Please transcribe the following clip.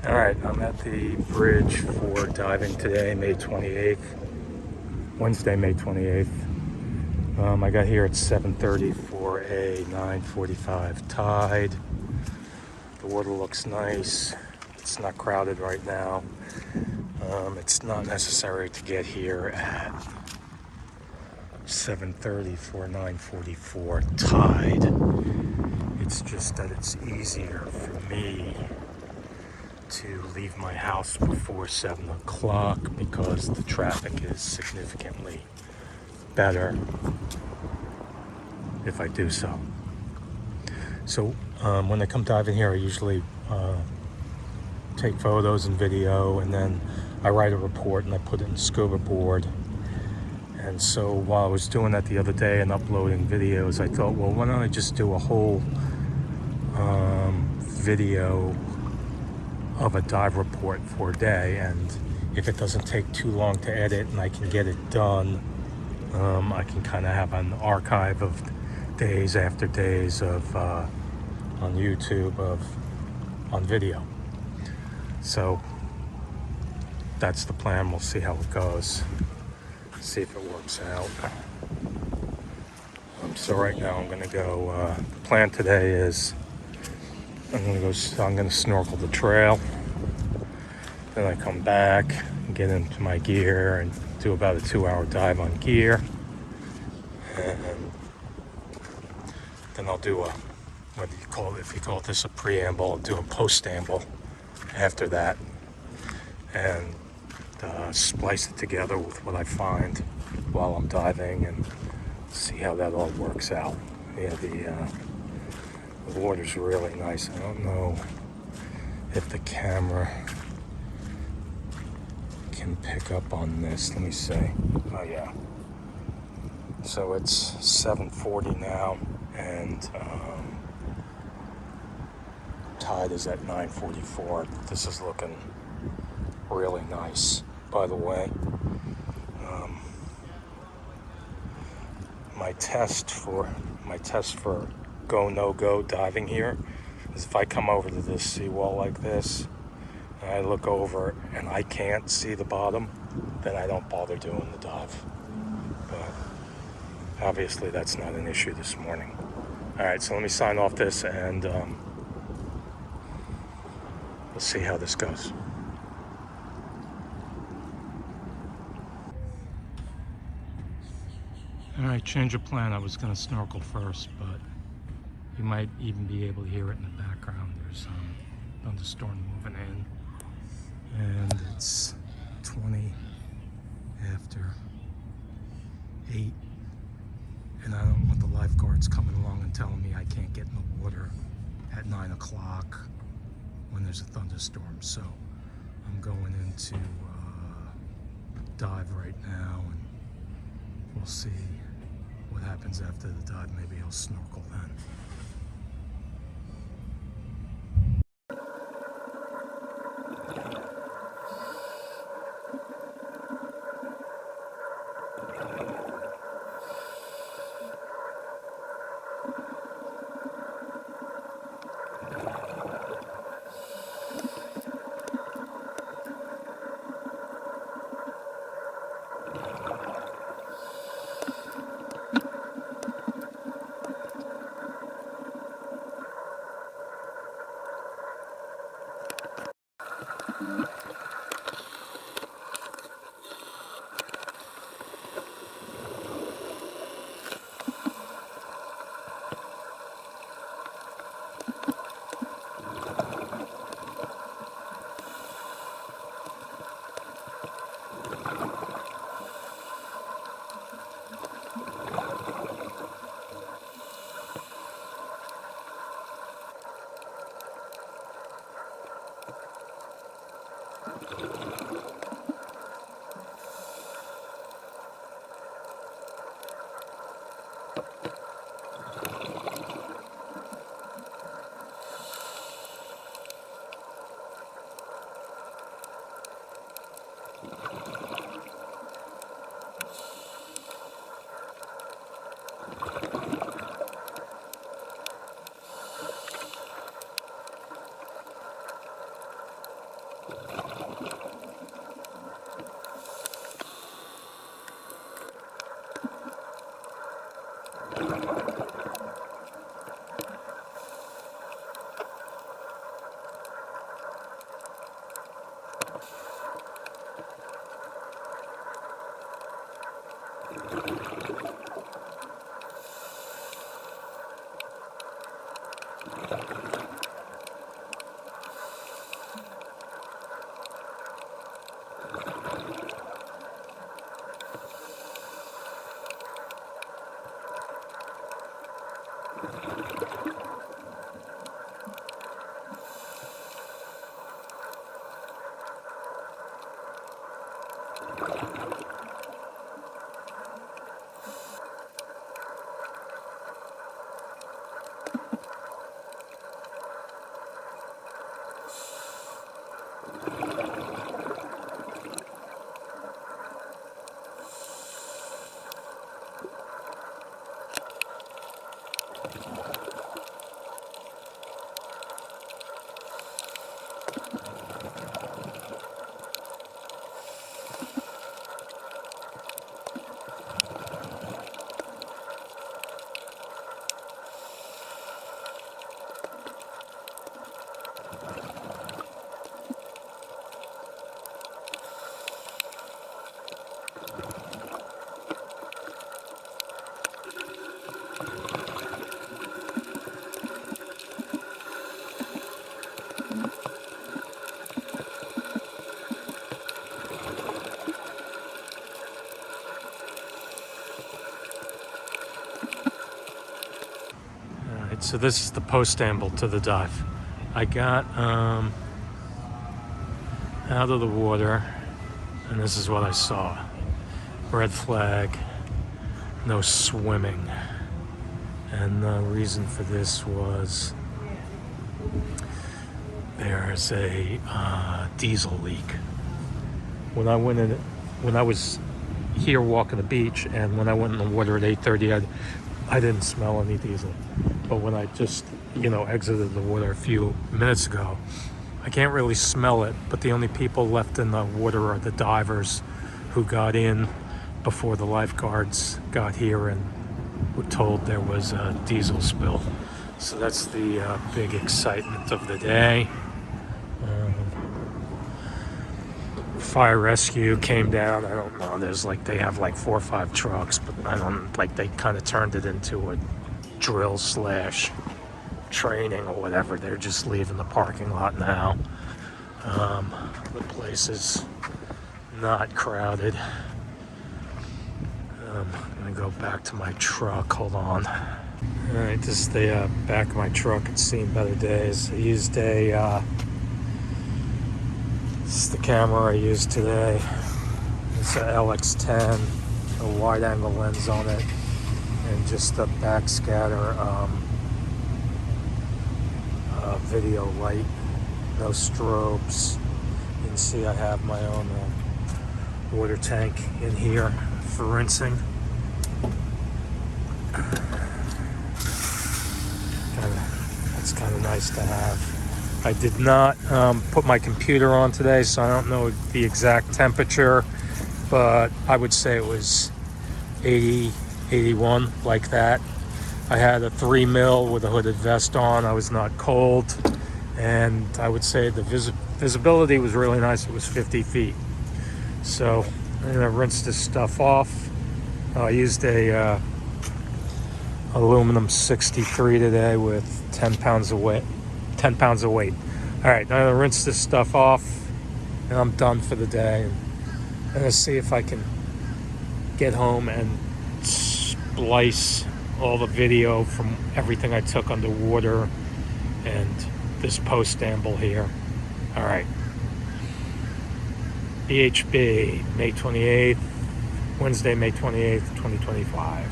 Alright, I'm at the bridge for diving today, May 28th, Wednesday, May 28th. I got here at 7:30 for a 9:45 tide. The water looks nice. It's not crowded right now. It's not necessary to get here at 7:30 for a 9:44 tide. It's just that it's easier for me to leave my house before 7 o'clock because the traffic is significantly better if I do so. So when I come diving here, I usually take photos and video, and then I write a report and I put it in Scuba Board. And so while I was doing that the other day and uploading videos, I thought, well, why don't I just do a whole video of a dive report for a day, and if it doesn't take too long to edit and I can get it done, I can kind of have an archive of days after days of on YouTube on video. So that's the plan. We'll see how it goes, see if it works out. So right now I'm gonna go, the plan today is I'm gonna snorkel the trail. Then I come back and get into my gear and do about a 2-hour dive on gear. And then I'll do if you call this a preamble, I'll do a post-amble after that and splice it together with what I find while I'm diving and see how that all works out. Yeah, the water's really nice. I don't know if the camera can pick up on this. Let me see. Oh yeah. So it's 7:40 now, and tide is at 9:44. This is looking really nice, by the way. My test for go no go diving here is if I come over to this seawall like this and I look over and I can't see the bottom, then I don't bother doing the dive. But obviously that's not an issue this morning. Alright, so let me sign off this and we'll see how this goes. Alright, change of plan. I was going to snorkel first, but you might even be able to hear it in the background. There's some thunderstorm moving in, and it's 20 after 8, and I don't want the lifeguards coming along and telling me I can't get in the water at 9 o'clock when there's a thunderstorm. So I'm going into dive right now, and we'll see what happens after the dive. Maybe I'll snorkel then. So this is the post amble to the dive. I got out of the water, and this is what I saw. Red flag, no swimming. And the reason for this was there's a diesel leak. When I was here walking the beach, and when I went in the water at 8:30, I didn't smell any diesel. But when I just, exited the water a few minutes ago, I can't really smell it. But the only people left in the water are the divers who got in before the lifeguards got here and were told there was a diesel spill. So that's the big excitement of the day. Fire rescue came down. I don't know. They have 4 or 5 trucks, but they kind of turned it into a drill / training or whatever. They're just leaving the parking lot now. The place is not crowded. I'm gonna go back to my truck. Hold on. All right, this is the back of my truck. It's seen better days. I used this is the camera I used today. It's a LX10, a wide angle lens on it, and just a backscatter video light, no strobes. You can see I have my own water tank in here for rinsing. That's kind of nice to have. I did not put my computer on today, so I don't know the exact temperature, but I would say it was 80, 81, like that. I had a 3 mil with a hooded vest on. I was not cold, and I would say the visibility was really nice. It was 50 feet. So I'm gonna rinse this stuff off. I used a aluminum 63 today with 10 pounds of weight. All right, now I'm gonna rinse this stuff off, and I'm done for the day. And I'm gonna see if I can get home and splice all the video from everything I took underwater and this post amble here. All right. BHB, May 28th, Wednesday, May 28th, 2025.